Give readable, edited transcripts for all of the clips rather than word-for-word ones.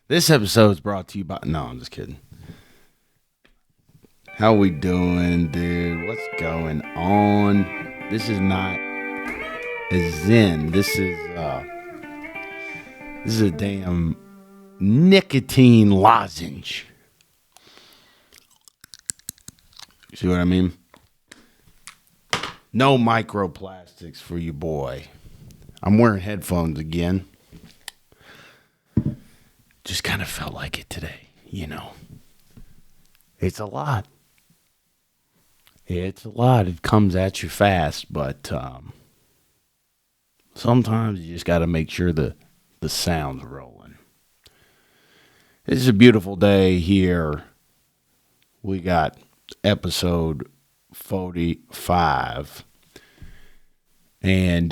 This episode is brought to you by... No, I'm just kidding. How we doing, dude? What's going on? This is not a Zen. This is a damn nicotine lozenge. You see what I mean? No microplastics for you, boy. I'm wearing headphones again. Just kind of felt like it today, you know. It's a lot. It's a lot. It comes at you fast, but sometimes you just got to make sure the sound's rolling. It's a beautiful day here. We got episode 45. And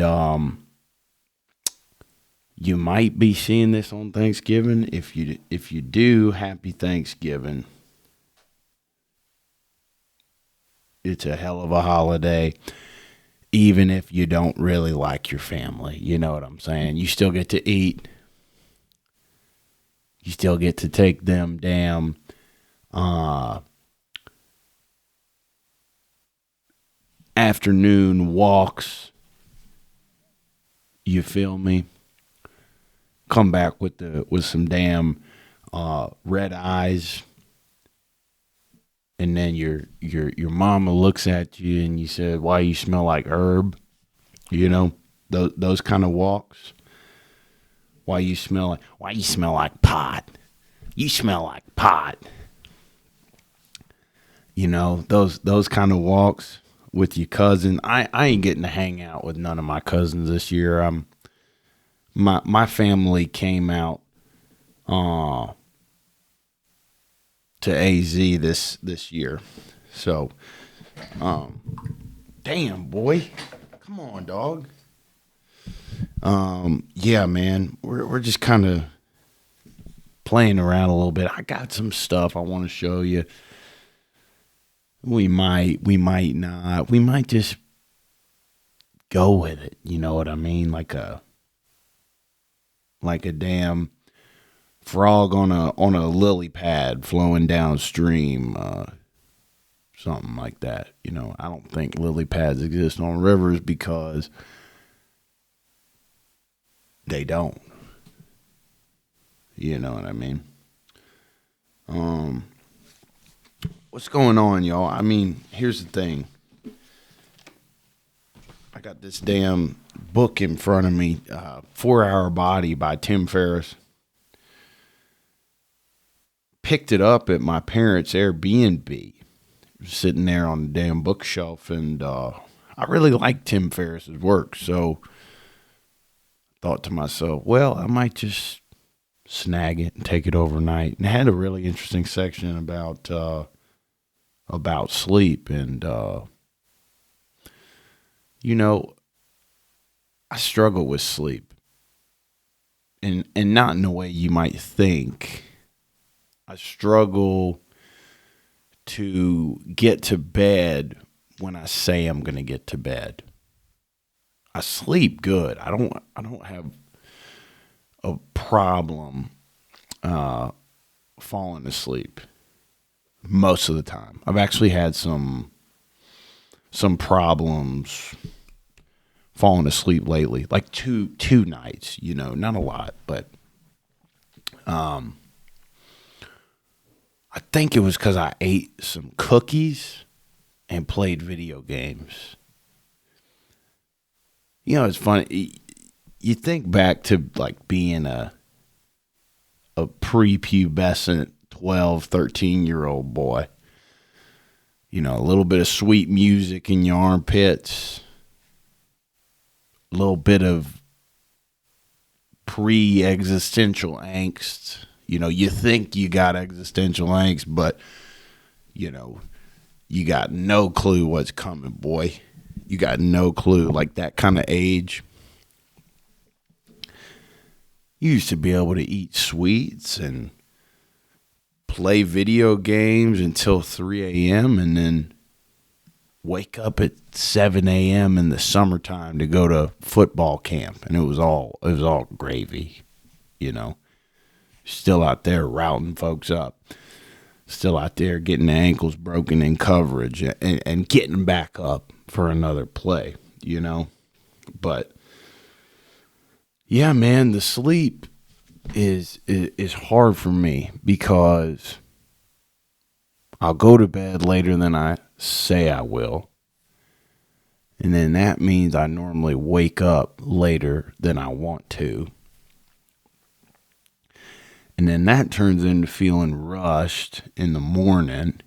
you might be seeing this on Thanksgiving. If you do, happy Thanksgiving. It's a hell of a holiday, even if you don't really like your family. You know what I'm saying? You still get to eat. You still get to take them damn afternoon walks. You feel me? Come back with some damn red eyes. And then your mama looks at you and you said, "Why you smell like herb?" You know, those kind of walks. Why you smell like pot? You smell like pot. You know, those kind of walks with your cousin. I ain't getting to hang out with none of my cousins this year. My family came out to AZ this year. So, damn, boy. Come on, dog. Yeah, man. We're just kind of playing around a little bit. I got some stuff I want to show you. We might not. We might just go with it. You know what I mean? Like a damn frog on a lily pad flowing downstream, something like that. You know, I don't think lily pads exist on rivers because they don't. You know what I mean? What's going on, y'all? I mean, here's the thing. I got this damn book in front of me, 4 Hour Body by Tim Ferriss. Picked it up at my parents' Airbnb, sitting there on the damn bookshelf, and I really like Tim Ferriss's work, so I thought to myself, well, I might just snag it and take it overnight. And it had a really interesting section about sleep, and you know, I struggle with sleep, and not in the way you might think. I struggle to get to bed when I say I'm going to get to bed. I sleep good. I don't have a problem falling asleep most of the time. I've actually had some problems falling asleep lately, like two nights, you know, not a lot, but I think it was because I ate some cookies and played video games. You know, it's funny. You think back to like being a prepubescent 12, 13-year-old boy. You know, a little bit of sweet music in your armpits. A little bit of pre-existential angst. You know, you think you got existential angst, but, you know, you got no clue what's coming, boy. You got no clue. Like that kind of age. You used to be able to eat sweets and play video games until 3 a.m. and then wake up at 7 a.m. in the summertime to go to football camp. And it was all gravy, you know. Still out there routing folks up. Still out there getting the ankles broken in coverage and getting back up for another play, you know? But yeah, man, the sleep is hard for me because I'll go to bed later than I say I will. And then that means I normally wake up later than I want to. And then that turns into feeling rushed in the morning,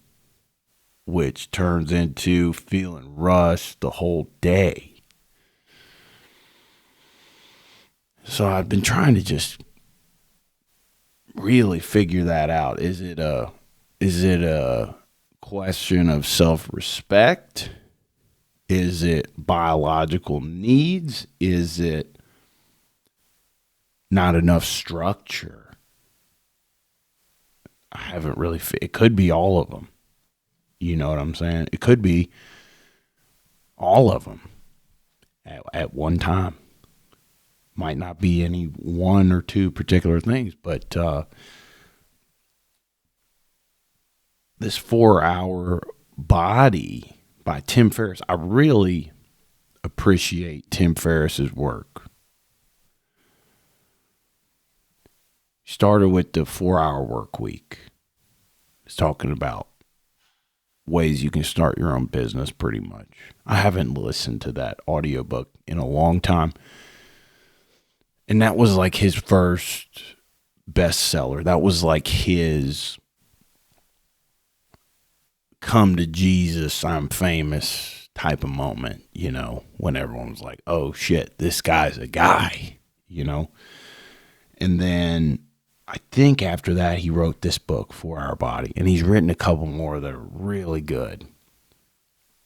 which turns into feeling rushed the whole day. So I've been trying to just really figure that out. Is it a question of self-respect? Is it biological needs? Is it not enough structure? I haven't really, it could be all of them. You know what I'm saying? It could be all of them at one time. Might not be any one or two particular things, but this 4-Hour Body by Tim Ferriss, I really appreciate Tim Ferriss's work. Started with the 4-Hour Work Week. It's talking about ways you can start your own business pretty much. I haven't listened to that audiobook in a long time. And that was like his first bestseller. That was like his come to Jesus, I'm famous type of moment, you know, when everyone was like, oh shit, this guy's a guy, you know. And then I think after that, he wrote this book, 4-Hour Body, and he's written a couple more that are really good.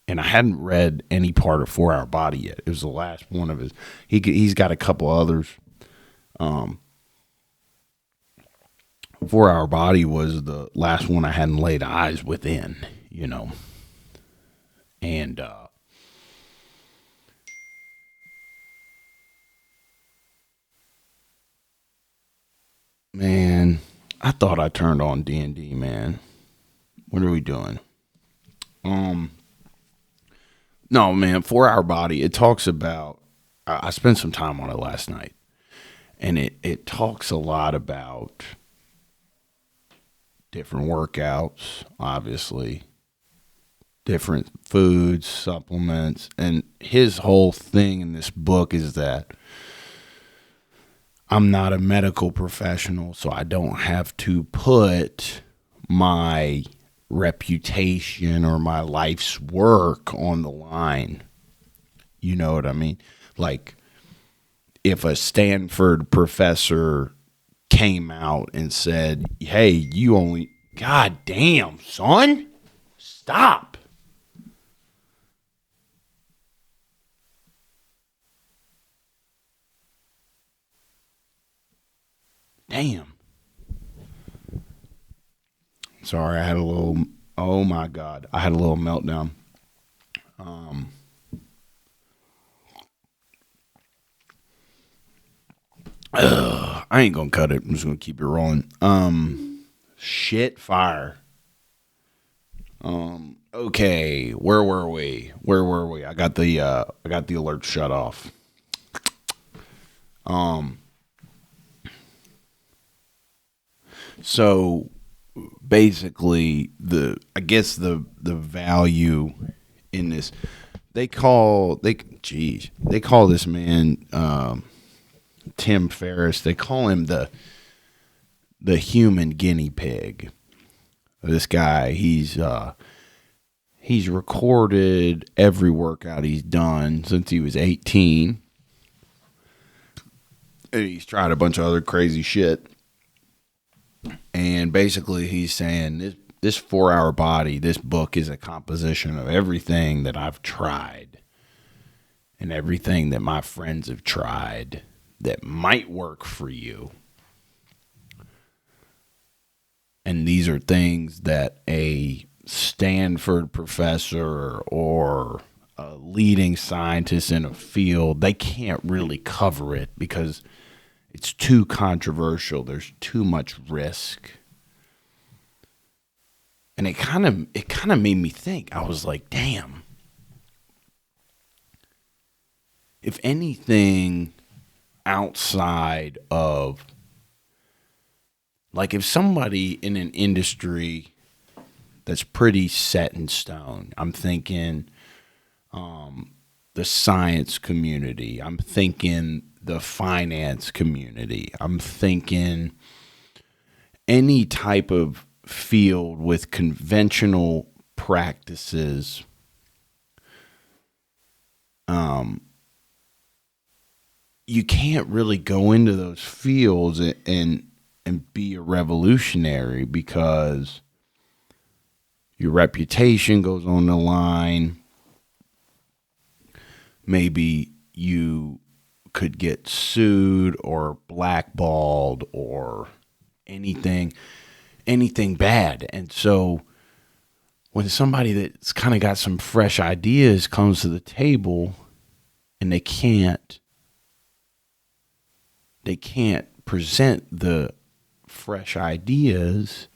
And I hadn't read any part of 4-Hour Body yet. It was the last one of his. He's got a couple others. 4-Hour Body was the last one I hadn't laid eyes within, you know. And man, I thought I turned on D&D, man. What are we doing? No, man, 4-Hour Body, it talks about, I spent some time on it last night, and it talks a lot about different workouts, obviously, different foods, supplements, and his whole thing in this book is that I'm not a medical professional, so I don't have to put my reputation or my life's work on the line. You know what I mean? Like, if a Stanford professor came out and said, hey, you only, God damn, son, stop. Damn. Sorry, I had a little, oh my God, I had a little meltdown. I ain't gonna cut it. I'm just gonna keep it rolling. Shit fire. Okay, where were we? I got the alert shut off. So basically the value in this, they call this man Tim Ferriss, they call him the human guinea pig. This guy, he's recorded every workout he's done since he was 18. And he's tried a bunch of other crazy shit. And basically he's saying this 4-Hour Body, this book is a composition of everything that I've tried and everything that my friends have tried that might work for you. And these are things that a Stanford professor or a leading scientist in a field, they can't really cover it because It's too controversial. There's too much risk. And it kind of made me think. I was like, damn. If anything outside of, like, if somebody in an industry that's pretty set in stone, I'm thinking the science community, I'm thinking the finance community, I'm thinking any type of field with conventional practices, you can't really go into those fields and be a revolutionary because your reputation goes on the line. Maybe you could get sued or blackballed or anything bad. And so when somebody that's kind of got some fresh ideas comes to the table and they can't present the fresh ideas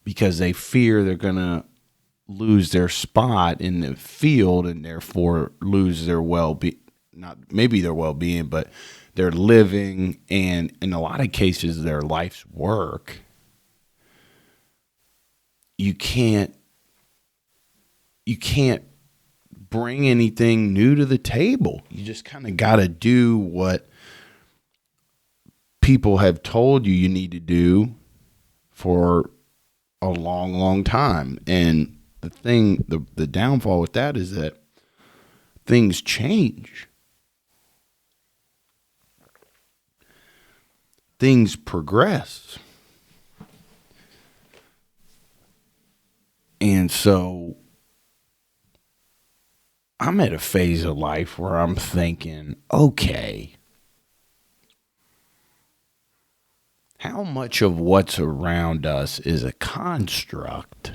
because they fear they're going to lose their spot in the field and therefore lose their well-being, not maybe their well-being, but their living and in a lot of cases their life's work. You can't bring anything new to the table. You just kind of got to do what people have told you need to do for a long, long time. And the downfall with that is that things change. Things progress. And so I'm at a phase of life where I'm thinking, okay, how much of what's around us is a construct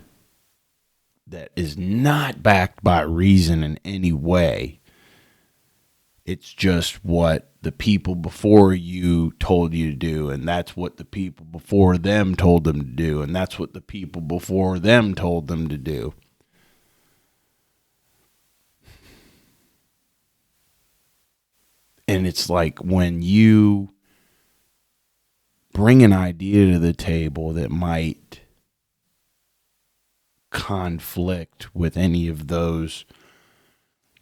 that is not backed by reason in any way? It's just what the people before you told you to do, and that's what the people before them told them to do, and that's what the people before them told them to do. And it's like when you bring an idea to the table that might conflict with any of those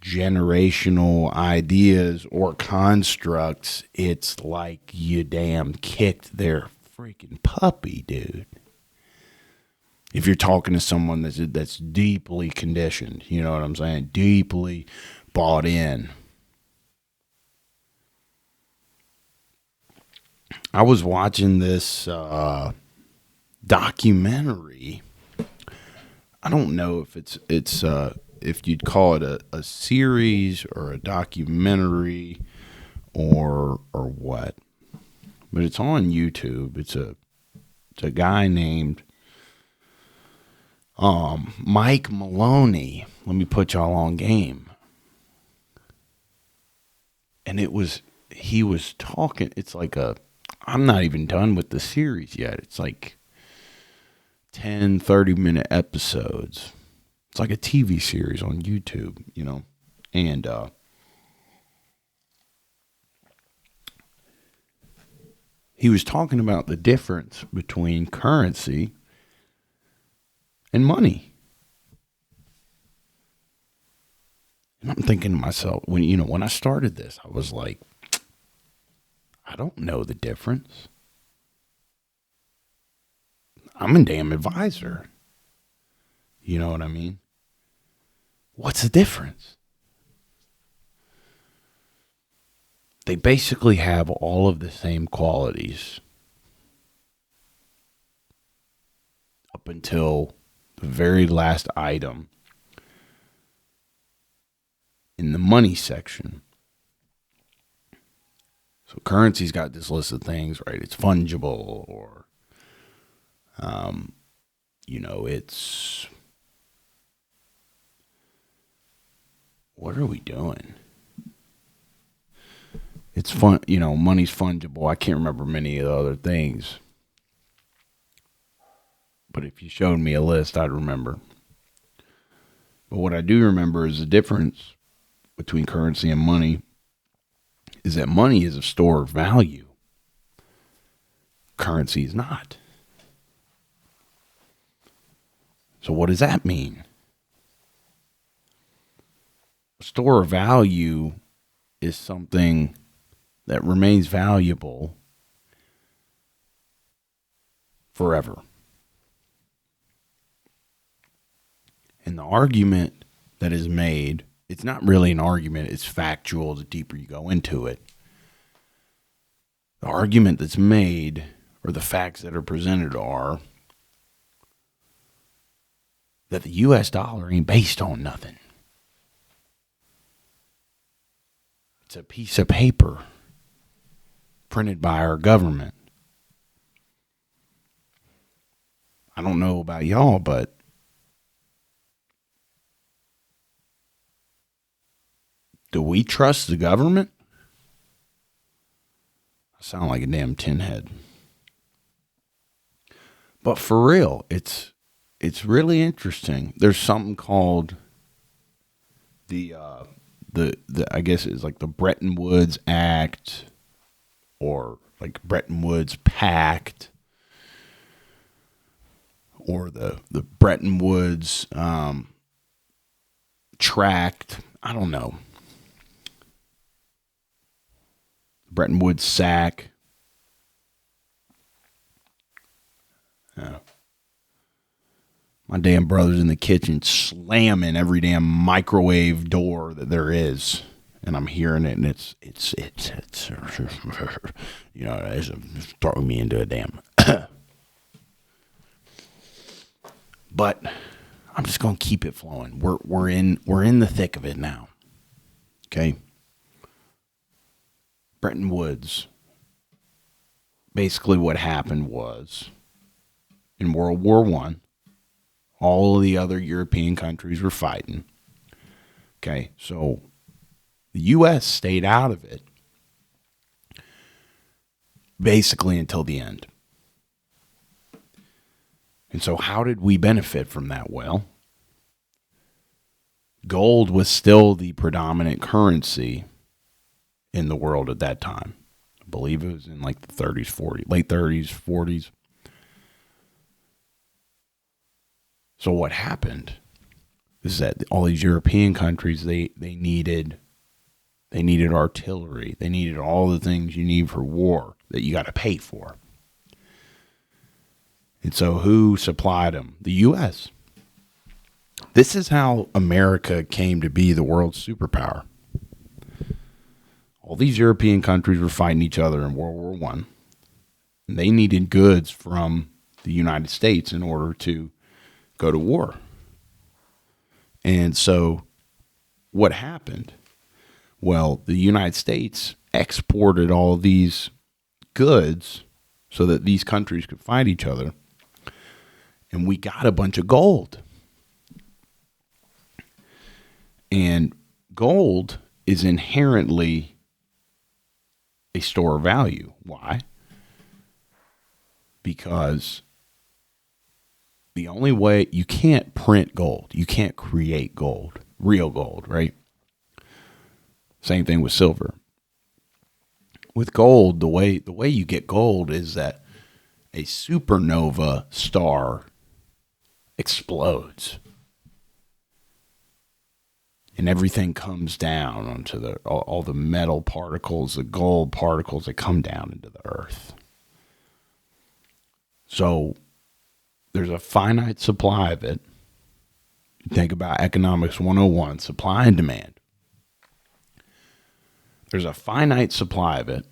generational ideas or constructs, it's like you damn kicked their freaking puppy, dude. If you're talking to someone that's deeply conditioned, you know what I'm saying? Deeply bought in. I was watching this documentary. I don't know if it's if you'd call it a series or a documentary or what, but it's on YouTube. It's a guy named Mike Maloney. Let me put y'all on game. And he was talking. It's like I'm not even done with the series yet. It's like 10, 30-minute episodes. It's like a TV series on YouTube, you know. And he was talking about the difference between currency and money. And I'm thinking to myself, when I started this, I was like, I don't know the difference. I'm a damn advisor. You know what I mean? What's the difference? They basically have all of the same qualities up until the very last item in the money section. So currency's got this list of things, right? It's fungible, or, it's, what are we doing? It's fun, money's fungible. I can't remember many of the other things. But if you showed me a list, I'd remember. But what I do remember is the difference between currency and money is that money is a store of value. Currency is not. So what does that mean? A store of value is something that remains valuable forever. And the argument that is made, it's not really an argument, it's factual the deeper you go into it. The argument that's made, or the facts that are presented, are that the U.S. dollar ain't based on nothing. It's a piece of paper printed by our government. I don't know about y'all, but do we trust the government? I sound like a damn tin head. But for real, it's really interesting. There's something called the I guess it's like the Bretton Woods Act, or like Bretton Woods Pact, or the Bretton Woods Tract. I don't know. Bretton Woods Sack. My damn brother's in the kitchen slamming every damn microwave door that there is, and I'm hearing it, and it's it's throwing me into a damn. But I'm just gonna keep it flowing. We're in the thick of it now. Okay. Bretton Woods. Basically, what happened was in World War I, all of the other European countries were fighting. Okay, so the U.S. stayed out of it basically until the end. And so how did we benefit from that? Well, gold was still the predominant currency in the world at that time. I believe it was in like the 30s, 40s, late 30s, 40s. So what happened is that all these European countries, they needed artillery. They needed all the things you need for war that you got to pay for. And so who supplied them? The U.S. This is how America came to be the world's superpower. All these European countries were fighting each other in World War I. And they needed goods from the United States in order to go to war. And so what happened? Well, the United States exported all of these goods so that these countries could fight each other. And we got a bunch of gold. And gold is inherently a store of value. Why? Because the only way, you can't print gold. You can't create gold, real gold, right? Same thing with silver. With gold, the way you get gold is that a supernova star explodes. And everything comes down onto all the metal particles, the gold particles that come down into the earth. So there's a finite supply of it. Think about economics 101, supply and demand. There's a finite supply of it,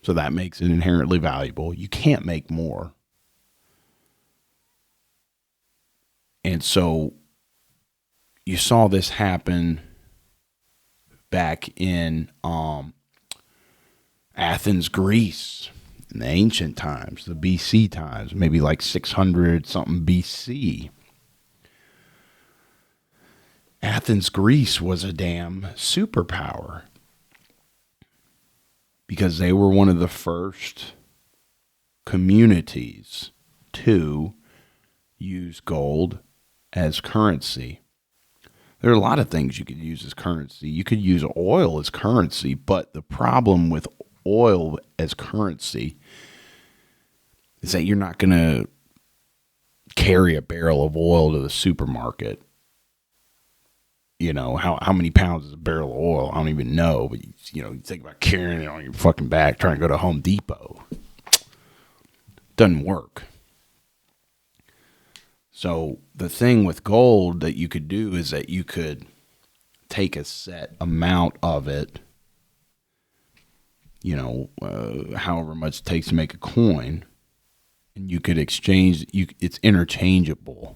so that makes it inherently valuable. You can't make more. And so you saw this happen back in Athens, Greece, in the ancient times, the BC times, maybe like 600 something BC. Athens, Greece was a damn superpower. because they were one of the first communities to use gold as currency. There are a lot of things you could use as currency. You could use oil as currency, but the problem with oil as currency is that you're not going to carry a barrel of oil to the supermarket. You know, how many pounds is a barrel of oil? I don't even know, but you think about carrying it on your fucking back, trying to go to Home Depot. Doesn't work. So the thing with gold that you could do is that you could take a set amount of it, however much it takes to make a coin, and you could exchange. It's interchangeable.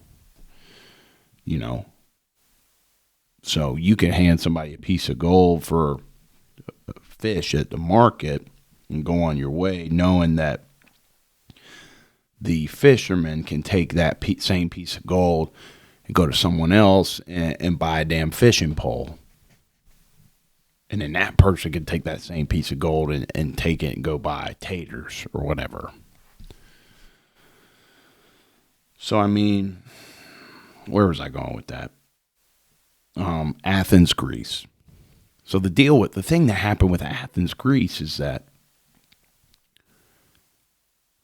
So you can hand somebody a piece of gold for a fish at the market and go on your way, knowing that the fisherman can take that same piece of gold and go to someone else and buy a damn fishing pole. And then that person can take that same piece of gold and take it and go buy taters or whatever. So, where was I going with that? Athens, Greece. So the thing that happened with Athens, Greece is that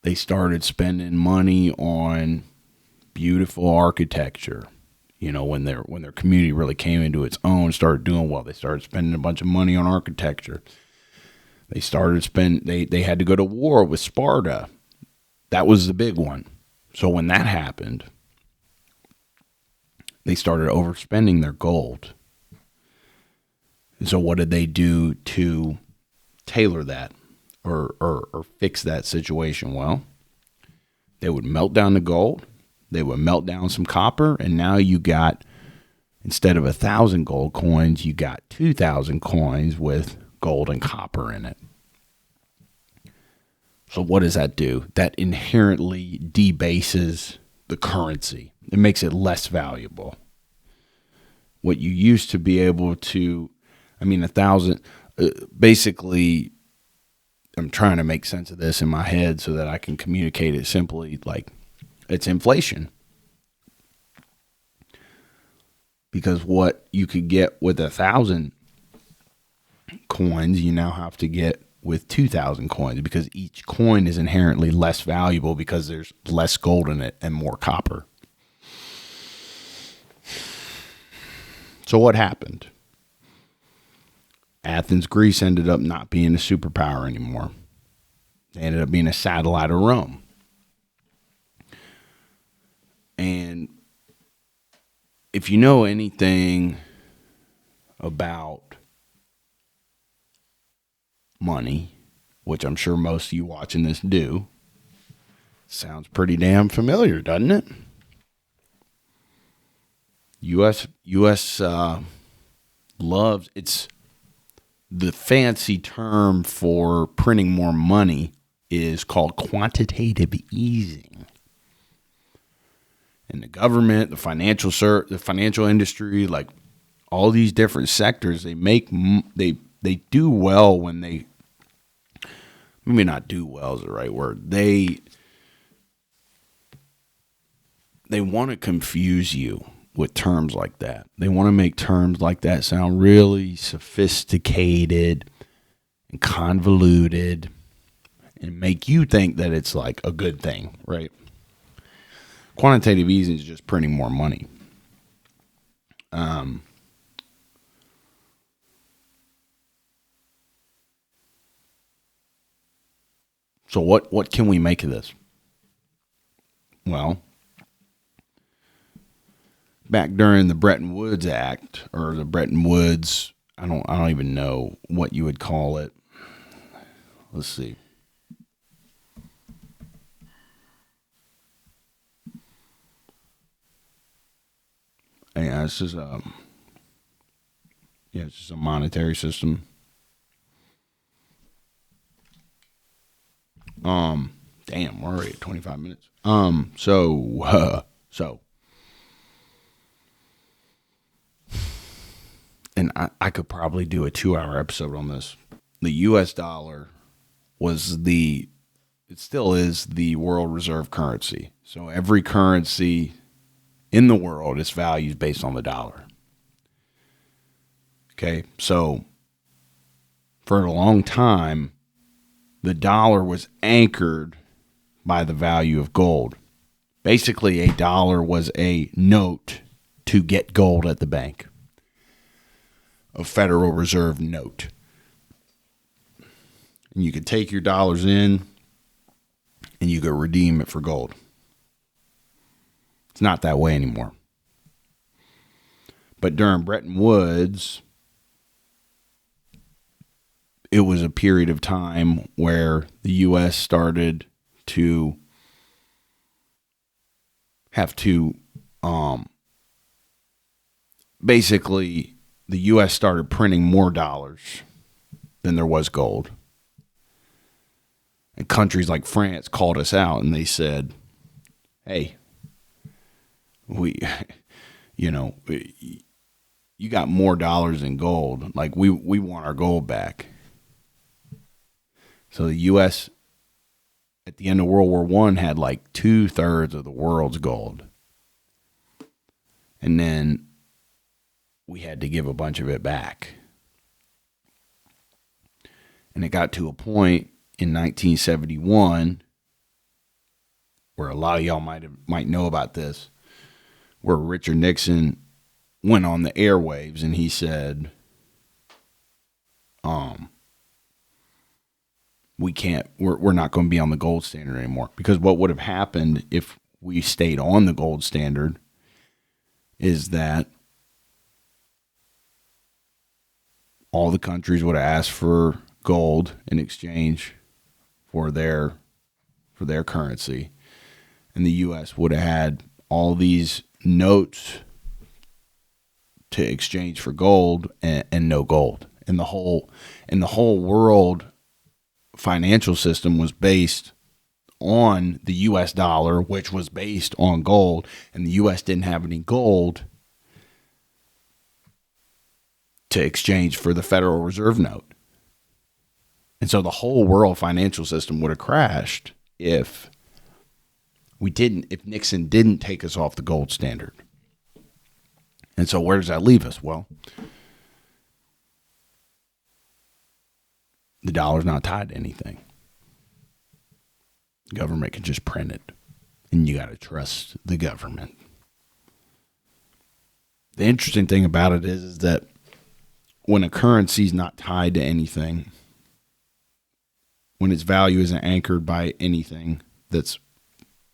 they started spending money on beautiful architecture. When their community really came into its own, started doing well, they started spending a bunch of money on architecture. They they had to go to war with Sparta. That was the big one. So when that happened, they started overspending their gold. And so what did they do to tailor that or fix that situation? Well, they would melt down the gold. They would melt down some copper, and now you got, instead of 1,000 gold coins, you got 2,000 coins with gold and copper in it. So what does that do? That inherently debases the currency. It makes it less valuable. What you used to be able to, 1,000, basically, I'm trying to make sense of this in my head so that I can communicate it simply, like, it's inflation. Because what you could get with 1,000 coins, you now have to get with 2,000 coins, because each coin is inherently less valuable because there's less gold in it and more copper. So what happened? Athens, Greece ended up not being a superpower anymore. They ended up being a satellite of Rome. And if you know anything about money, which I'm sure most of you watching this do, sounds pretty damn familiar, doesn't it? U.S. loves, it's the fancy term for printing more money is called quantitative easing. And the government, the financial industry, like all these different sectors, they do well when they, maybe not do well is the right word. They want to confuse you with terms like that. They want to make terms like that sound really sophisticated and convoluted and make you think that it's like a good thing, right? Quantitative easing is just printing more money. So what can we make of this? Well, back during the Bretton Woods Act, or the Bretton Woods, I don't even know what you would call it. Let's see. Yeah, it's just a monetary system. Damn, we're already at 25 minutes. So, and I could probably do a 2-hour episode on this. The U.S. dollar it still is the world reserve currency. So every currency in the world, its value is based on the dollar. Okay, so for a long time, the dollar was anchored by the value of gold. Basically, a dollar was a note to get gold at the bank, a Federal Reserve note. And you could take your dollars in and you could redeem it for gold. It's not that way anymore. But during Bretton Woods, it was a period of time where the U.S. started to have to, basically, the U.S. started printing more dollars than there was gold. And countries like France called us out and they said, hey, you got more dollars than gold. Like, we want our gold back. So the U.S. at the end of World War I had like 2/3 of the world's gold. And then we had to give a bunch of it back. And it got to a point in 1971 where a lot of y'all might know about this, where Richard Nixon went on the airwaves and he said, we're not going to be on the gold standard anymore. Because what would have happened if we stayed on the gold standard is that all the countries would have asked for gold in exchange for their currency. And the U.S. would have had all these notes to exchange for gold and no gold. And the whole world financial system was based on the U.S. dollar, which was based on gold, and the U.S. didn't have any gold to exchange for the Federal Reserve note. And so the whole world financial system would have crashed if Nixon didn't take us off the gold standard. And so where does that leave us? Well, the dollar's not tied to anything. The government can just print it, and you got to trust the government. The interesting thing about it is that when a currency's not tied to anything, when its value isn't anchored by anything that's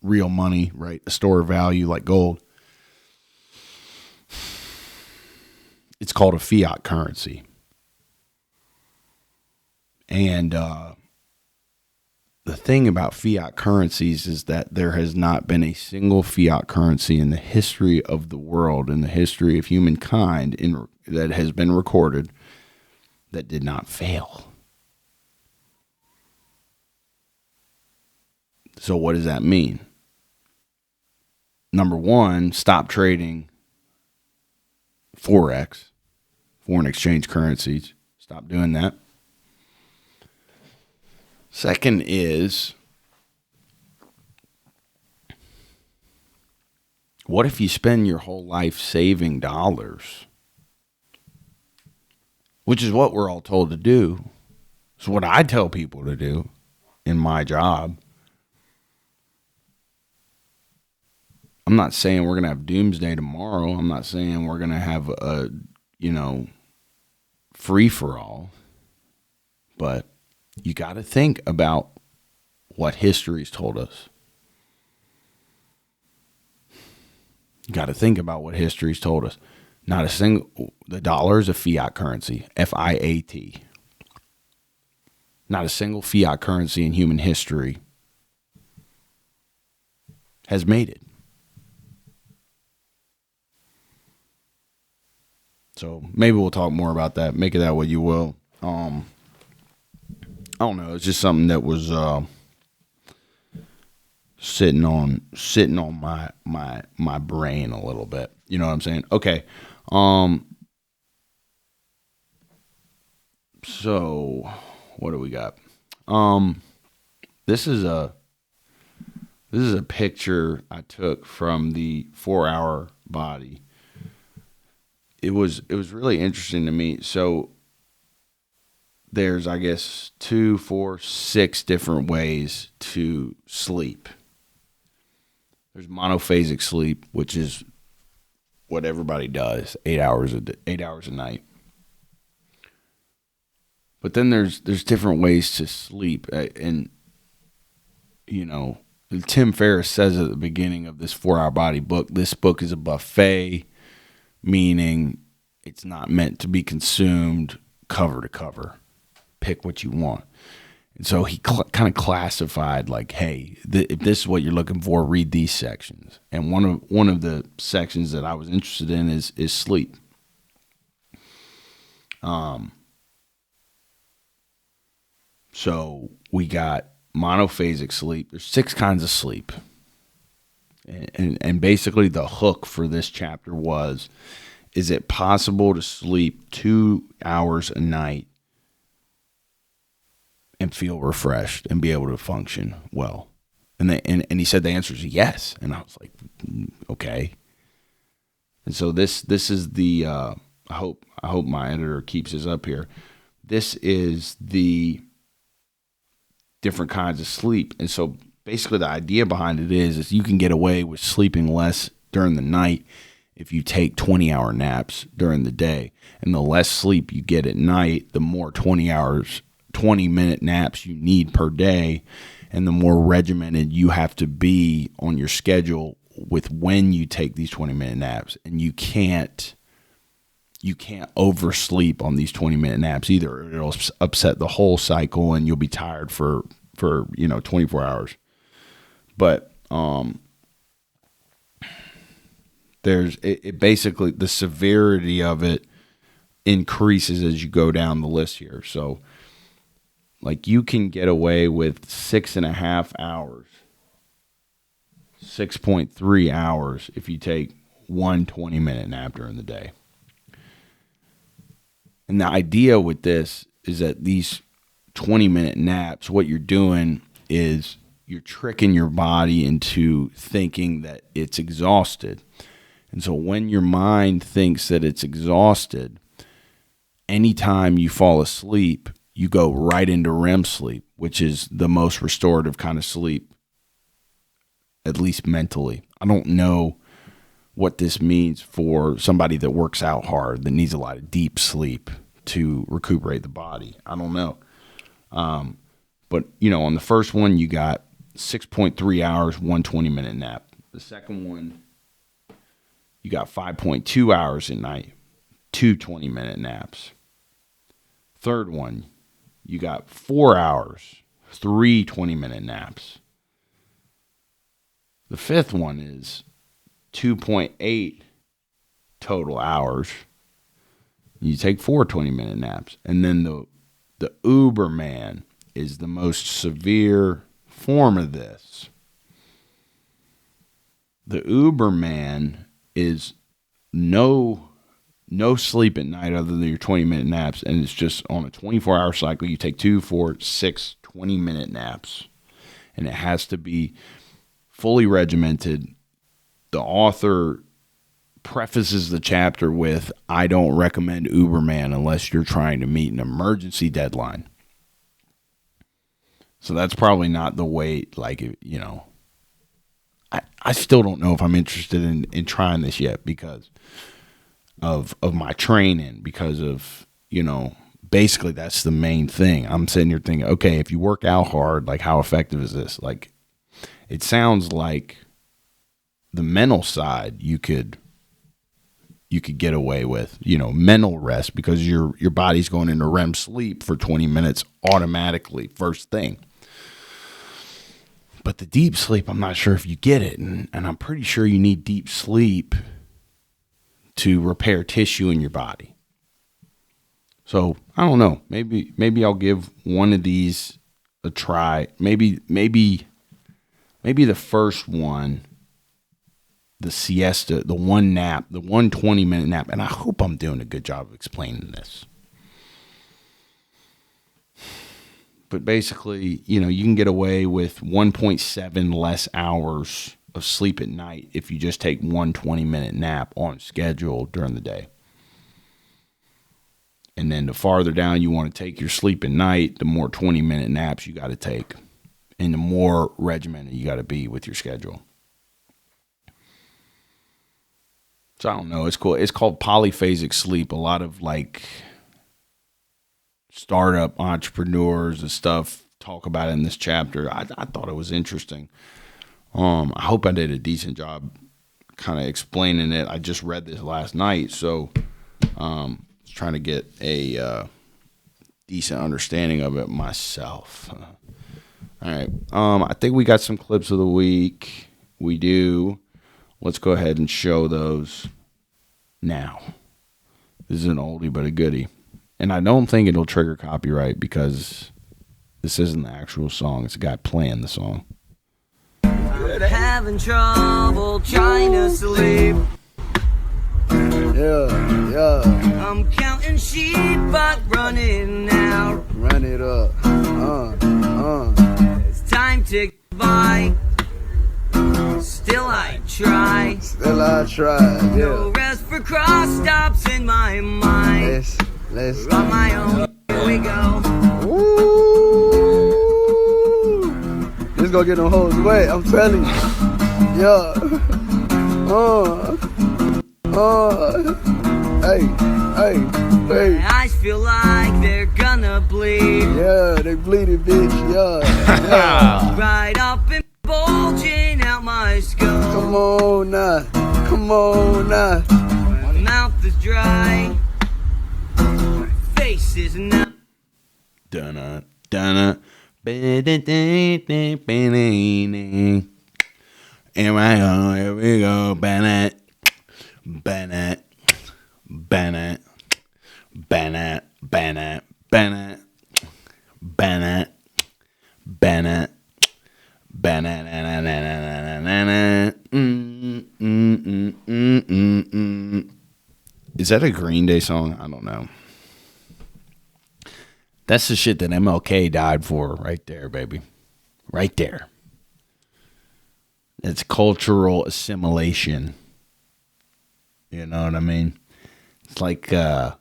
real money, right? A store of value like gold, it's called a fiat currency. And the thing about fiat currencies is that there has not been a single fiat currency in the history of the world, in the history of humankind, that has been recorded that did not fail. So what does that mean? Number one, stop trading Forex, foreign exchange currencies. Stop doing that. Second is, what if you spend your whole life saving dollars? Which is what we're all told to do. It's what I tell people to do in my job. I'm not saying we're going to have doomsday tomorrow. I'm not saying we're going to have a, free-for-all. But you got to think about what history's told us. You got to think about what history's told us. The dollar is a fiat currency, F-I-A-T. Not a single fiat currency in human history has made it. So maybe we'll talk more about that. Make of that what you will. I don't know. It's just something that was sitting on my brain a little bit. You know what I'm saying? Okay. So what do we got? This is a picture I took from the 4-hour body. It was really interesting to me. So there's, I guess, 2, 4, 6 different ways to sleep. There's monophasic sleep, which is what everybody does, 8 hours a night. But then there's different ways to sleep, and Tim Ferriss says at the beginning of this 4-hour body book, this book is a buffet, meaning it's not meant to be consumed cover to cover. Pick what you want. And so he kind of classified, like, hey, if this is what you're looking for, read these sections. And one of the sections that I was interested in is sleep. So we got monophasic sleep. There's 6 kinds of sleep. And basically the hook for this chapter was, is it possible to sleep 2 hours a night and feel refreshed and be able to function well? And he said the answer is yes. And I was like, okay. And so this is the I hope my editor keeps this up here. This is the different kinds of sleep. And so basically the idea behind it is you can get away with sleeping less during the night if you take 20-hour naps during the day. And the less sleep you get at night, the more 20-minute naps you need per day, and the more regimented you have to be on your schedule with when you take these 20-minute naps. And you can't oversleep on these 20-minute naps either. It'll upset the whole cycle and you'll be tired for 24 hours. But there's it basically, the severity of it increases as you go down the list here. So like you can get away with 6.5 hours, 6.3 hours if you take one 20-minute nap during the day. And the idea with this is that these 20-minute naps, what you're doing is you're tricking your body into thinking that it's exhausted. And so when your mind thinks that it's exhausted, anytime you fall asleep, you go right into REM sleep, which is the most restorative kind of sleep, at least mentally. I don't know what this means for somebody that works out hard, that needs a lot of deep sleep to recuperate the body. I don't know. But, on the first one, you got 6.3 hours, one 20-minute nap. The second one, you got 5.2 hours at night, 2 20-minute naps. Third one, you got 4 hours, 3 20-minute naps. The fifth one is 2.8 total hours. You take 4 20-minute naps. And then the Uberman is the most severe form of this. The Uberman is no sleep at night other than your 20-minute naps, and it's just on a 24-hour cycle. You take 2, 4, 6 20-minute naps, and it has to be fully regimented. The author prefaces the chapter with, I don't recommend Uberman unless you're trying to meet an emergency deadline. So that's probably not the way, I still don't know if I'm interested in trying this yet because of my training, because of, basically that's the main thing. I'm sitting here thinking, okay, if you work out hard, like how effective is this? Like, it sounds like the mental side you could get away with, mental rest, because your body's going into REM sleep for 20 minutes automatically, first thing. But the deep sleep, I'm not sure if you get it. And I'm pretty sure you need deep sleep to repair tissue in your body. So I don't know. Maybe I'll give one of these a try. Maybe the first one, the siesta, the one nap, the 1 20-minute nap. And I hope I'm doing a good job of explaining this. But basically, you know, you can get away with 1.7 less hours of sleep at night if you just take one 20-minute nap on schedule during the day. And then the farther down you want to take your sleep at night, the more 20-minute naps you got to take. And the more regimented you got to be with your schedule. So I don't know. It's cool. It's called polyphasic sleep. A lot of like startup entrepreneurs and stuff talk about it in this chapter. I thought it was interesting. I hope I did a decent job kind of explaining it. I just read this last night, so I was trying to get a decent understanding of it myself. All right. I think we got some clips of the week. We do. Let's go ahead and show those now. This is an oldie but a goodie. And I don't think it'll trigger copyright because this isn't the actual song. It's a guy playing the song. I'm having trouble trying to sleep. Yeah. I'm counting sheep but running out. Run it up. It's time to by. Still I try. Yeah. No rest for cross stops in my mind. Let's We're on my own. Here we go. Woo! This gonna get them hoes wet, I'm telling you. Yeah. Hey. My eyes feel like they're gonna bleed. Yeah, they bleeding, bitch. Yeah. Right up and bulging out my skull. Come on now. My mouth is dry. My face is numb. Dunna. Am I on? Here we go. Bennett. Is that a Green Day song? I don't know. That's the shit that MLK died for right there, baby. Right there. It's cultural assimilation. You know what I mean? It's like, I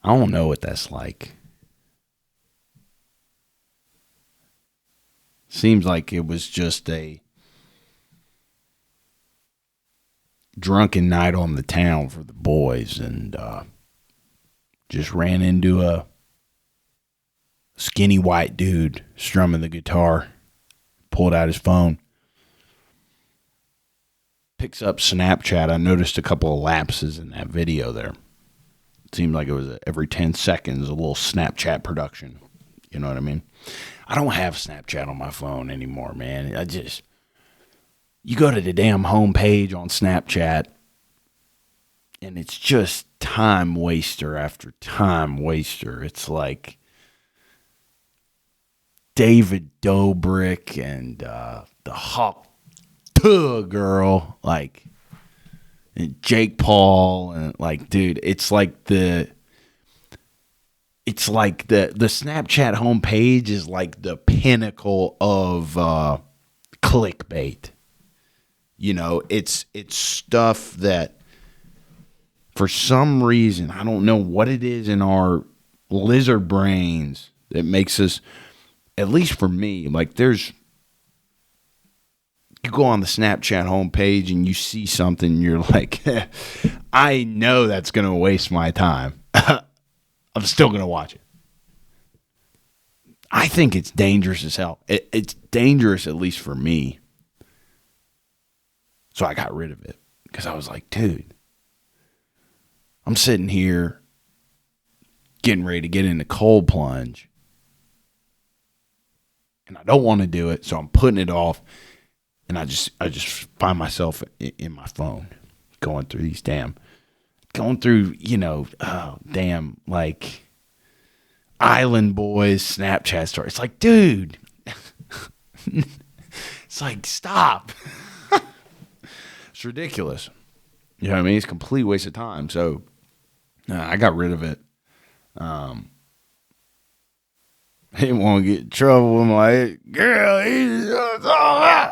don't know what that's like. Seems like it was just a drunken night on the town for the boys and just ran into a skinny white dude strumming the guitar, pulled out his phone. Picks up Snapchat. I noticed a couple of lapses in that video there. It seemed like it was every 10 seconds, a little Snapchat production. You know what I mean? I don't have Snapchat on my phone anymore, man. You go to the damn homepage on Snapchat, and it's just time waster after time waster. It's like David Dobrik and the Hawk girl, like, and Jake Paul, and like, dude, it's like the Snapchat homepage is like the pinnacle of clickbait. You know, it's stuff that for some reason, I don't know what it is in our lizard brains that makes us, at least for me, like you go on the Snapchat homepage and you see something, and you're like, I know that's going to waste my time. I'm still going to watch it. I think it's dangerous as hell. It's dangerous, at least for me. So I got rid of it because I was like, dude, I'm sitting here getting ready to get in the cold plunge, and I don't want to do it, so I'm putting it off. And I just find myself in my phone going through, like Island Boys Snapchat stories. It's like, dude, it's like, stop. It's ridiculous. You know what I mean? It's a complete waste of time. So I got rid of it. He didn't want to get in trouble with my girl.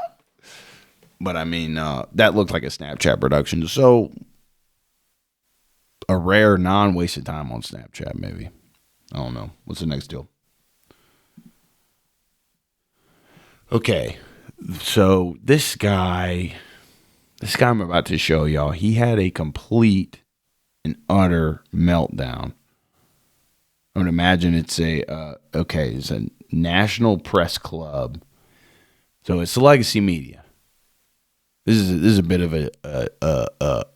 But I mean, that looked like a Snapchat production. So a rare non-wasted time on Snapchat, maybe. I don't know. What's the next deal? Okay. So this guy I'm about to show y'all, he had a complete and utter meltdown. I would imagine it's it's a national press club. So it's legacy media. This is a bit of a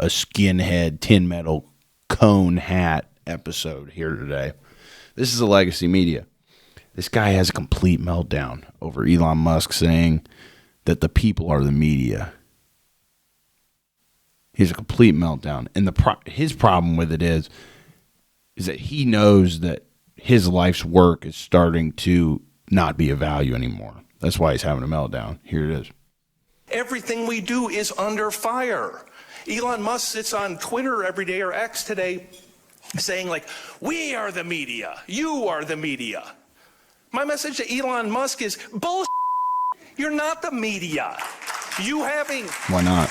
skinhead tin metal cone hat episode here today. This is a legacy media. This guy has a complete meltdown over Elon Musk saying that the people are the media. He has a complete meltdown, and his problem with it is that he knows that his life's work is starting to not be of value anymore. That's why he's having a meltdown. Here it is. Everything we do is under fire. Elon Musk sits on Twitter every day, or X today, saying like, we are the media, you are the media. My message to Elon Musk is, bullshit, you're not the media. Why not?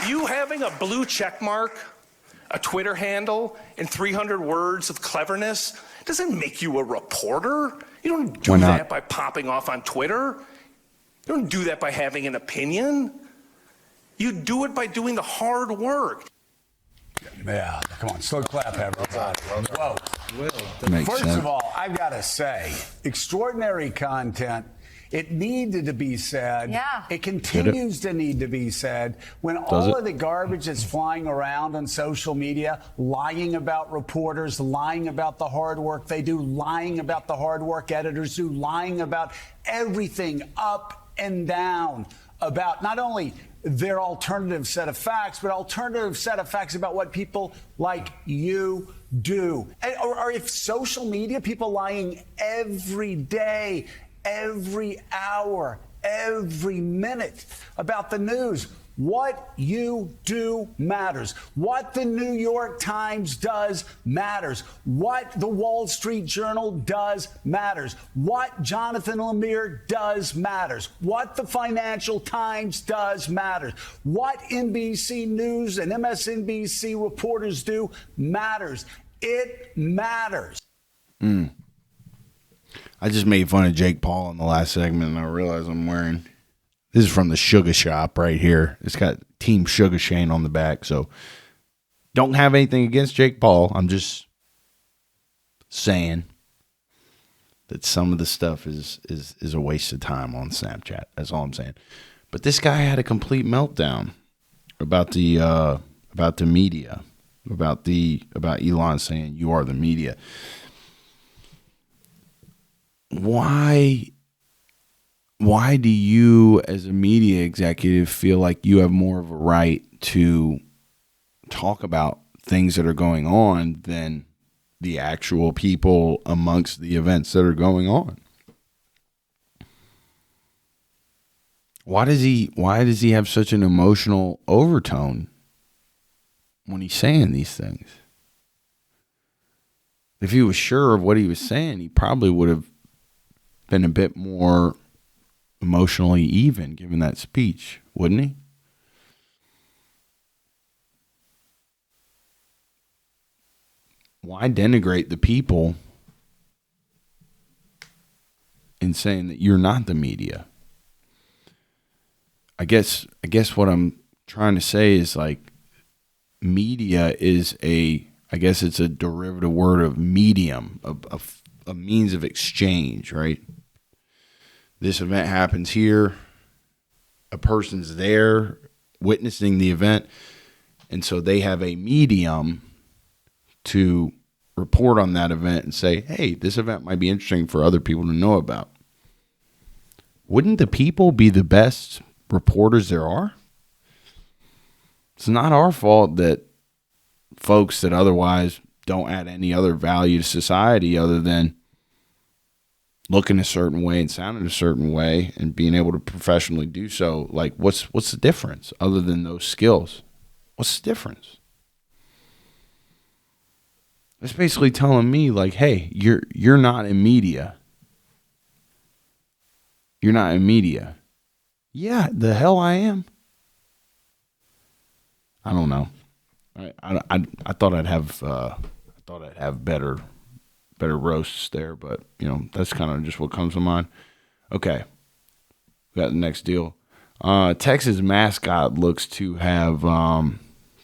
You having a blue check mark, a Twitter handle, and 300 words of cleverness doesn't make you a reporter. You don't do that by popping off on Twitter. You don't do that by having an opinion. You do it by doing the hard work. Yeah, come on, slow clap, everybody. Whoa. First of all, I've got to say, extraordinary content. It needed to be said. Yeah. It continues to need to be said. When all of the garbage is flying around on social media, lying about reporters, lying about the hard work they do, lying about the hard work editors do, lying about everything up and down about not only their alternative set of facts, but alternative set of facts about what people like you do. Or if social media, people lying every day, every hour, every minute about the news. What you do matters. What the New York Times does matters. What the Wall Street Journal does matters. What Jonathan Lemire does matters. What the Financial Times does matters. What NBC News and MSNBC reporters do matters. It matters. I just made fun of Jake Paul in the last segment, and I realized I'm wearing... This is from the Sugar Shop right here. It's got Team Sugar Shane on the back, so don't have anything against Jake Paul. I'm just saying that some of the stuff is a waste of time on Snapchat. That's all I'm saying. But this guy had a complete meltdown about the media, about Elon saying you are the media. Why do you, as a media executive, feel like you have more of a right to talk about things that are going on than the actual people amongst the events that are going on? Why does he have such an emotional overtone when he's saying these things? If he was sure of what he was saying, he probably would have been a bit more emotionally even given that speech, wouldn't he? Why denigrate the people in saying that you're not the media? I guess what I'm trying to say is like media is it's a derivative word of medium, a means of exchange, right? This event happens here. A person's there witnessing the event. And so they have a medium to report on that event and say, hey, this event might be interesting for other people to know about. Wouldn't the people be the best reporters there are? It's not our fault that folks that otherwise don't add any other value to society other than looking a certain way and sounding a certain way and being able to professionally do so. Like, what's the difference other than those skills? What's the difference? It's basically telling me like, hey, you're not in media. You're not in media. Yeah, the hell I am. I don't know. I thought I'd have better roasts there, but that's kind of just what comes to mind. Okay, we got the next deal. Texas Mascot looks to have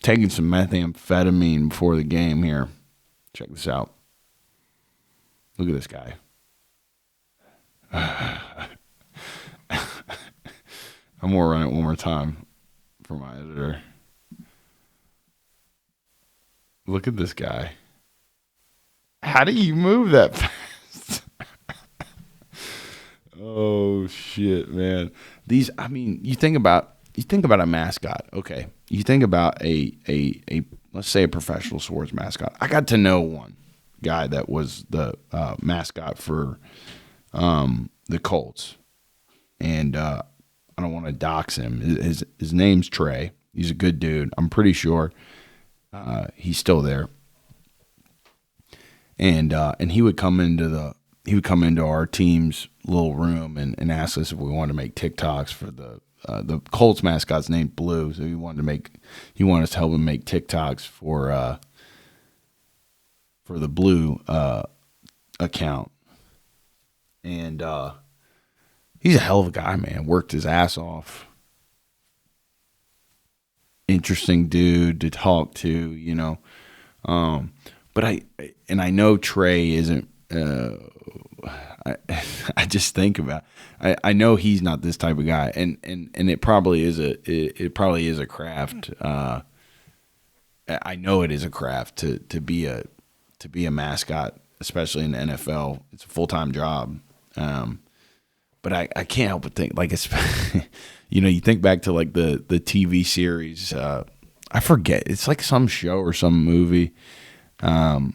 taken some methamphetamine before the game here. Check this out. Look at this guy. I'm gonna run it one more time for my editor. Look at this guy. How do you move that fast? Oh shit, man. You think about a mascot. Okay. You think about a let's say a professional sports mascot. I got to know one guy that was the mascot for the Colts. And I don't want to dox him. His name's Trey. He's a good dude. I'm pretty sure he's still there. And he would come into our team's little room and ask us if we wanted to make TikToks for the Colts mascot's named Blue, so he wanted us to help him make TikToks for the Blue account. And he's a hell of a guy, man. Worked his ass off. Interesting dude to talk to, But I know Trey isn't. I just think about. I know he's not this type of guy, and it probably is a craft. I know it is a craft to be a mascot, especially in the NFL. It's a full-time job. But I can't help but think, like, it's, you think back to like the TV series. I forget, it's like some show or some movie. And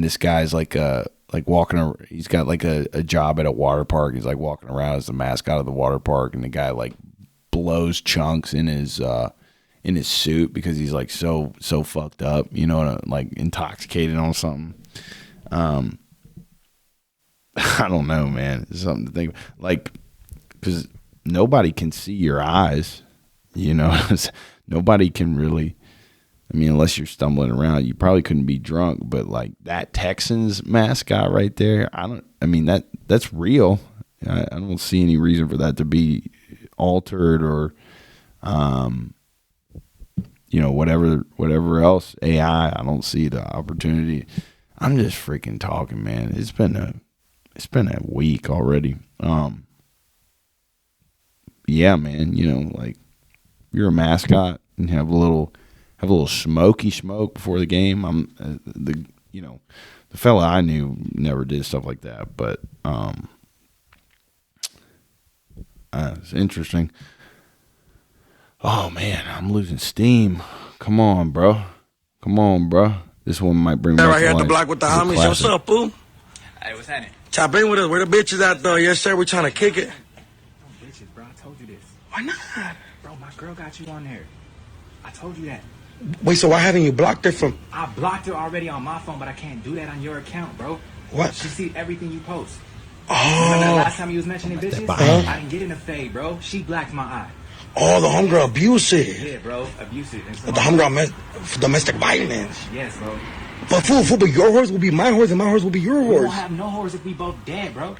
this guy's like walking around, he's got like a job at a water park. He's like walking around as the mascot of the water park, and the guy like blows chunks in his suit because he's like so fucked up, like intoxicated on something. I don't know, man. It's something to think about. Like, because nobody can see your eyes, nobody can really. I mean, unless you're stumbling around, you probably couldn't be drunk. But like that Texans mascot right there, that's real. I don't see any reason for that to be altered or, whatever else AI. I don't see the opportunity. I'm just freaking talking, man. It's been a week already. Yeah, man. Like you're a mascot and have a little smoky smoke before the game. The fella I knew never did stuff like that, but it's interesting. Oh man, I'm losing steam. Come on, bro. This one might bring me right here at the block with the homies. What's up, boo? Hey, what's happening? Chop in with us. Where the bitches at, though? Yes, sir. We trying to kick it. No bitches, bro. I told you this. Why not? Bro, my girl got you on there. I told you that. Wait, so why haven't you blocked her from... I blocked her already on my phone, but I can't do that on your account, bro. What? She see everything you post. Oh. Remember the last time you was mentioning bitches? I didn't get in the fade, bro. She blacked my eye. Oh, the homegirl abusive. Yeah, bro. Abusive. The homegirl domestic violence. Yes, bro. But fool, but your horse will be my horse and my horse will be your We horse. won't have no horse if we both dead, bro.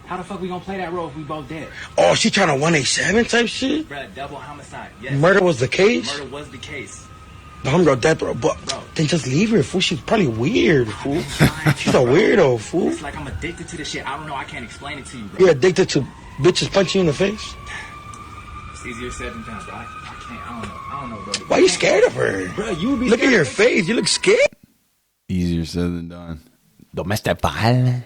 How the fuck we gonna play that role if we both dead? Oh, she trying to 187 type shit? Bro, double homicide. Yes. Murder was the case? Murder was the case. The homegirl dead, bro. But then just leave her, fool. She's probably weird, fool. She's a weirdo, fool. It's like I'm addicted to this shit. I don't know. I can't explain it to you, bro. You're addicted to bitches punching you in the face? It's easier said than done, bro. I can't. I don't know, bro. Why are you scared of her? Bro, you would be Look at your face. You look scared. Easier said than done. Domestic violence.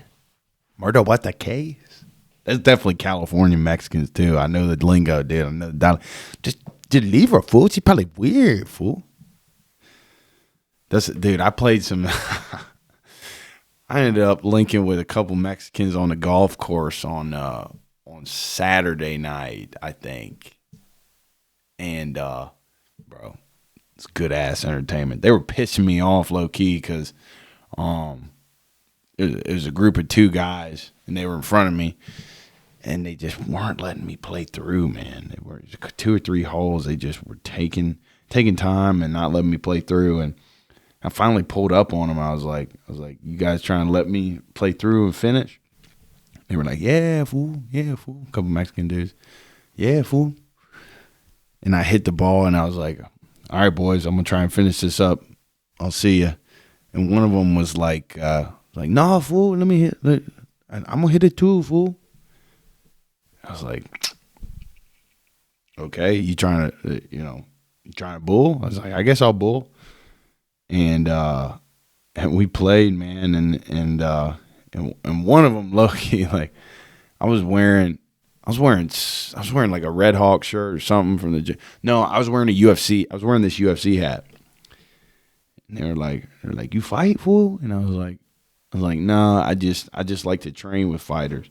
Murder was the case. That's definitely California Mexicans too. I know the lingo, dude. I know the just leave her, fool. She's probably weird, fool. Dude, I played some. I ended up linking with a couple Mexicans on the golf course on Saturday night, I think. And bro, it's good ass entertainment. They were pissing me off low key because It was a group of 2 guys, and they were in front of me, and they just weren't letting me play through, man. They were 2 or 3 holes. They just were taking time and not letting me play through. And I finally pulled up on them. I was like, you guys trying to let me play through and finish? They were like, yeah, fool. A couple Mexican dudes. Yeah, fool. And I hit the ball, and I was like, all right, boys, I'm going to try and finish this up. I'll see you. And one of them was like, nah, fool, let me hit. I'm going to hit it too, fool. I was like, okay, you trying to bull? I was like, I guess I'll bull. And we played, man, and one of them, low-key, like, I was wearing like a Red Hawk shirt or something from the gym. No, I was wearing I was wearing this UFC hat. And they were like, you fight, fool? And I was like, nah, I just like to train with fighters.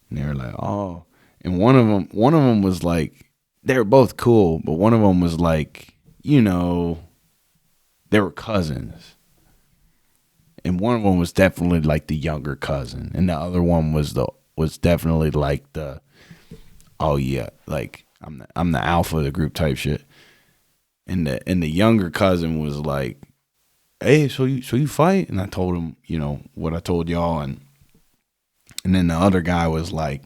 And they were like, oh. And one of them was like, they were both cool, but one of them was like, they were cousins. And one of them was definitely like the younger cousin, and the other one was definitely like the, oh yeah, like I'm the alpha of the group type shit. And the younger cousin was like, hey, so you fight? And I told him, what I told y'all, and then the other guy was like,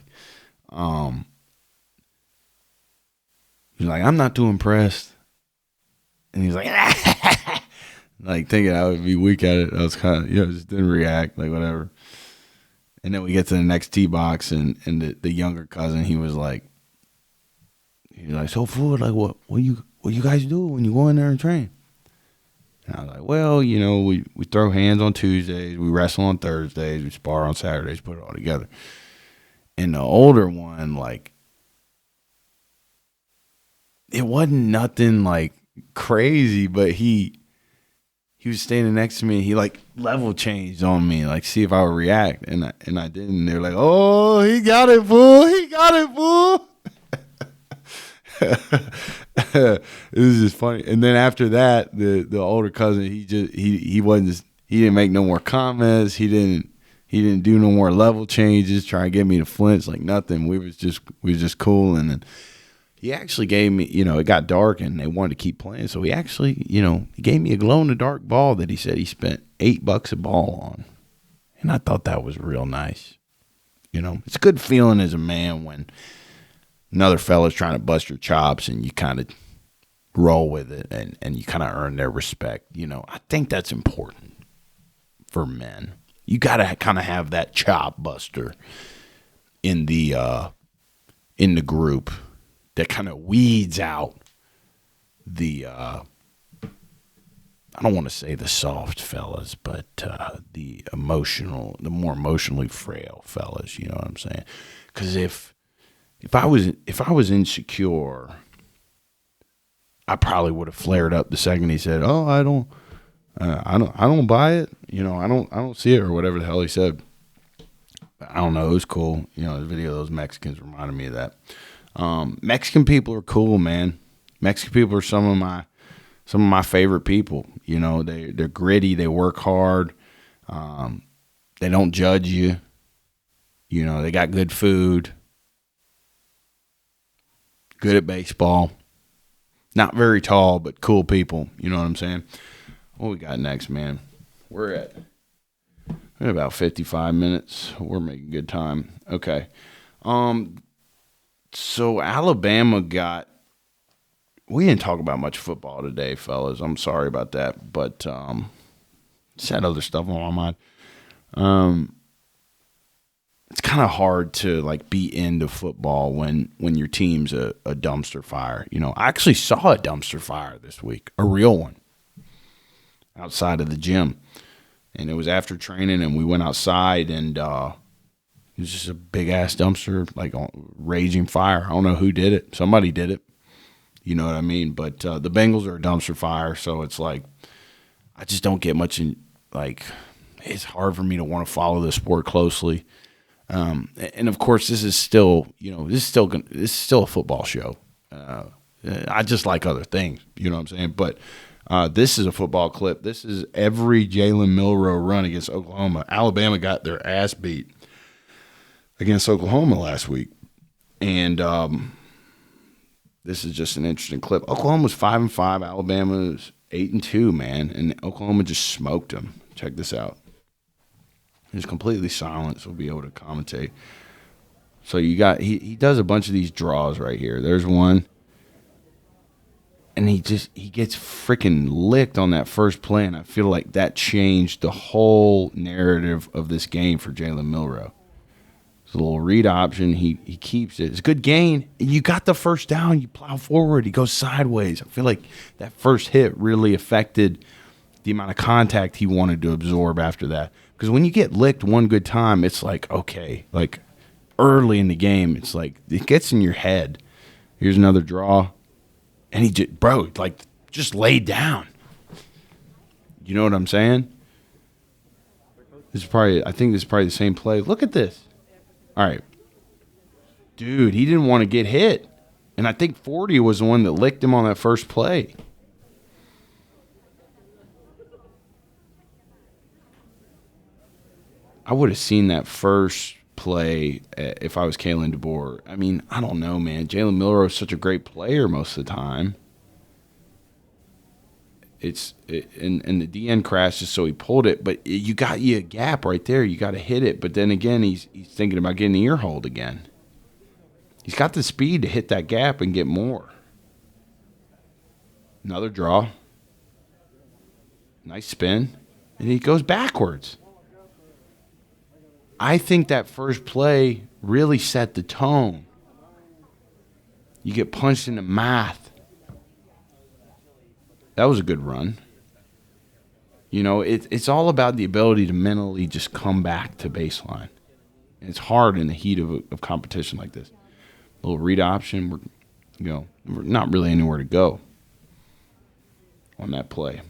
he's like, I'm not too impressed. And he's like, like thinking I would be weak at it. I was kind of, just didn't react, like whatever. And then we get to the next tee box, and the younger cousin, he's like, so fool, like what you guys do when you go in there and train? And I was like, well, we throw hands on Tuesdays, we wrestle on Thursdays, we spar on Saturdays, put it all together. And the older one, like, it wasn't nothing like crazy, but he was standing next to me. And he like level changed on me, like see if I would react, and I didn't. They're like, "Oh, he got it, fool! He got it, fool!" It was just funny. And then after that, the older cousin, he didn't make no more comments. He didn't do no more level changes, try to get me to flinch, like nothing. We was just cool. And then he actually gave me, it got dark and they wanted to keep playing. So he actually, he gave me a glow-in-the-dark ball that he said he spent $8 a ball on. And I thought that was real nice. It's a good feeling as a man when another fella's trying to bust your chops and you kind of roll with it and you kind of earn their respect. I think that's important for men. You got to kind of have that chop buster in the group that kind of weeds out the, I don't want to say the soft fellas, but the more emotionally frail fellas, you know what I'm saying? Because if I was insecure, I probably would have flared up the second he said, "Oh, I don't buy it. I don't see it," or whatever the hell he said. I don't know. It was cool. The video of those Mexicans reminded me of that. Mexican people are cool, man. Mexican people are some of my favorite people. They're gritty. They work hard. They don't judge you. They got good food. Good at baseball. Not very tall, but cool people. You know what I'm saying? What we got next, man? We're at about 55 minutes. We're making good time. Okay. So Alabama we didn't talk about much football today, fellas. I'm sorry about that, but just had other stuff on my mind. It's kind of hard to be into football when your team's a dumpster fire. I actually saw a dumpster fire this week, a real one, outside of the gym. And it was after training, and we went outside, and it was just a big-ass dumpster, raging fire. I don't know who did it. Somebody did it. You know what I mean? But the Bengals are a dumpster fire, so it's I just don't get much in, it's hard for me to want to follow the sport closely. And of course, this is still a football show. I just like other things, you know what I'm saying? But This is a football clip. This is every Jalen Milroe run against Oklahoma. Alabama got their ass beat against Oklahoma last week. And this is just an interesting clip. Oklahoma was 5-5. Alabama was 8-2, man. And Oklahoma just smoked them. Check this out. He's completely silent, so we'll be able to commentate. So you got he does a bunch of these draws right here. There's one. And he gets freaking licked on that first play, and I feel like that changed the whole narrative of this game for Jalen Milroe. It's a little read option. He keeps it. It's a good gain. You got the first down. You plow forward. He goes sideways. I feel like that first hit really affected the amount of contact he wanted to absorb after that. Because when you get licked one good time, it's like, okay, like early in the game, it's like it gets in your head. Here's another draw. And he just laid down. You know what I'm saying? I think this is probably the same play. Look at this. All right. Dude, he didn't want to get hit. And I think 40 was the one that licked him on that first play. I would have seen that first play if I was Kalen DeBoer. I mean, I don't know, man. Jalen Milroe is such a great player most of the time. And the DN crashes, so he pulled it. But you got a gap right there. You got to hit it. But then again, he's thinking about getting the ear hold again. He's got the speed to hit that gap and get more. Another draw. Nice spin. And he goes backwards. I think that first play really set the tone. You get punched in the mouth. That was a good run. You know, it's all about the ability to mentally just come back to baseline. And it's hard in the heat of competition like this. A little read option, we're not really anywhere to go on that play.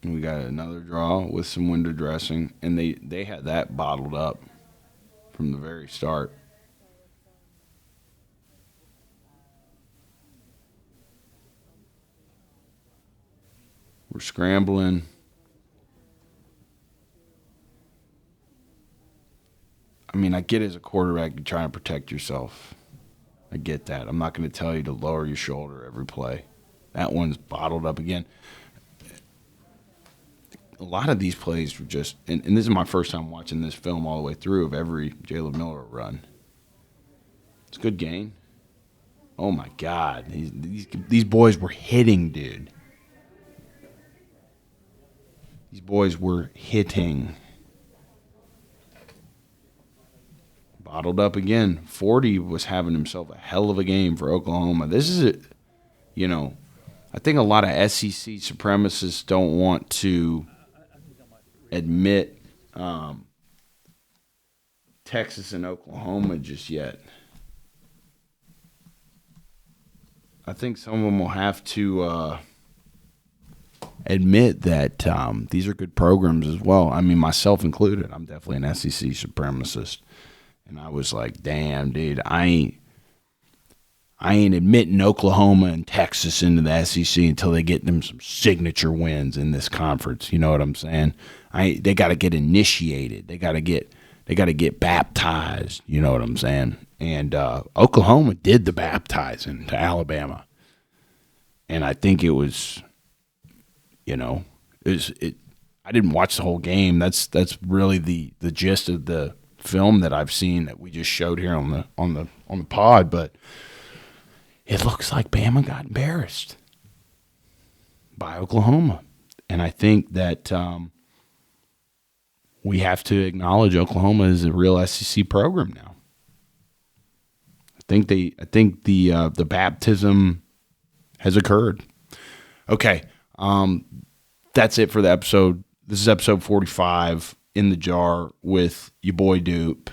We got another draw with some window dressing, and they had that bottled up from the very start. We're scrambling. I mean, I get as a quarterback, you're trying to protect yourself. I get that. I'm not going to tell you to lower your shoulder every play. That one's bottled up again. A lot of these plays were just, and this is my first time watching this film all the way through of every Jalen Milroe run. It's a good gain. Oh my God, these boys were hitting, dude. These boys were hitting. Bottled up again. 40 was having himself a hell of a game for Oklahoma. This is it. You know, I think a lot of SEC supremacists don't want to admit Texas and Oklahoma just yet. I think some of them will have to admit that these are good programs as well. I mean, myself included. I'm definitely an SEC supremacist. And I was like, damn, dude, I ain't admitting Oklahoma and Texas into the SEC until they get them some signature wins in this conference. You know what I'm saying? They got to get initiated. They got to get baptized. You know what I'm saying? And Oklahoma did the baptizing to Alabama, and I think it was, you know, I didn't watch the whole game. That's really the gist of the film that I've seen that we just showed here on the pod, but it looks like Bama got embarrassed by Oklahoma. And I think that we have to acknowledge Oklahoma is a real SEC program now. I think the baptism has occurred. Okay, that's it for the episode. This is episode 45 in the jar with your boy Dupe.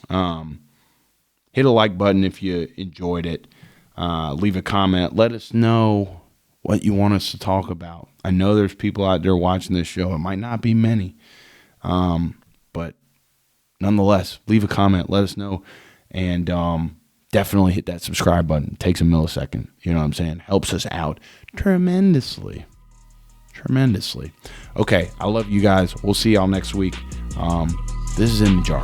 Hit a like button if you enjoyed it. Leave a comment. Let us know what you want us to talk about. I know there's people out there watching this show. It might not be many. But nonetheless, leave a comment. Let us know. And definitely hit that subscribe button. Takes a millisecond. You know what I'm saying? Helps us out tremendously. Tremendously. Okay, I love you guys. We'll see y'all next week. This is In the Jar.